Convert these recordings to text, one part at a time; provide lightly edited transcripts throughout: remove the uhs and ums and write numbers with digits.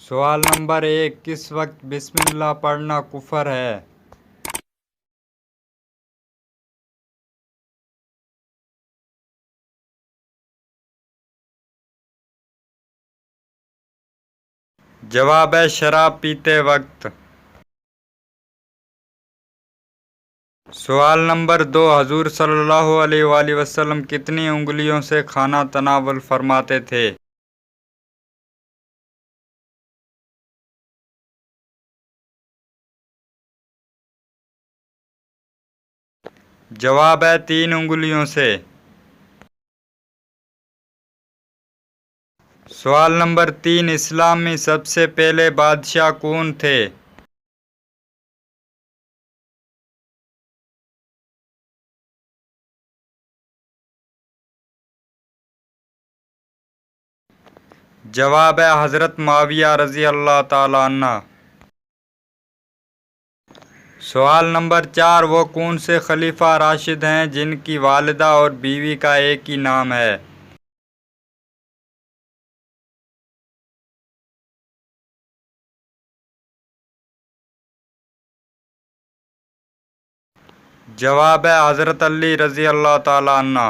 سوال نمبر 1، کس وقت بسم اللہ پڑھنا کفر ہے؟ جواب ہے شراب پیتے وقت۔ سوال نمبر 2، حضور صلی اللہ علیہ وآلہ وسلم کتنی انگلیوں سے کھانا تناول فرماتے تھے؟ جواب ہے 3 انگلیوں سے۔ سوال نمبر 3، اسلام میں سب سے پہلے بادشاہ کون تھے؟ جواب ہے حضرت معاویہ رضی اللہ تعالیٰ عنہ۔ سوال نمبر 4، وہ کون سے خلیفہ راشد ہیں جن کی والدہ اور بیوی کا ایک ہی نام ہے؟ جواب ہے حضرت علی رضی اللہ تعالیٰ عنہ۔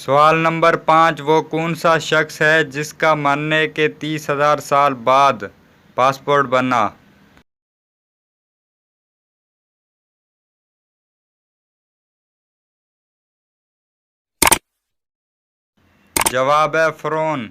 سوال نمبر 5، وہ کون سا شخص ہے جس کا مرنے کے 30,000 سال بعد پاسپورٹ بنا؟ جواب ہے فرعون۔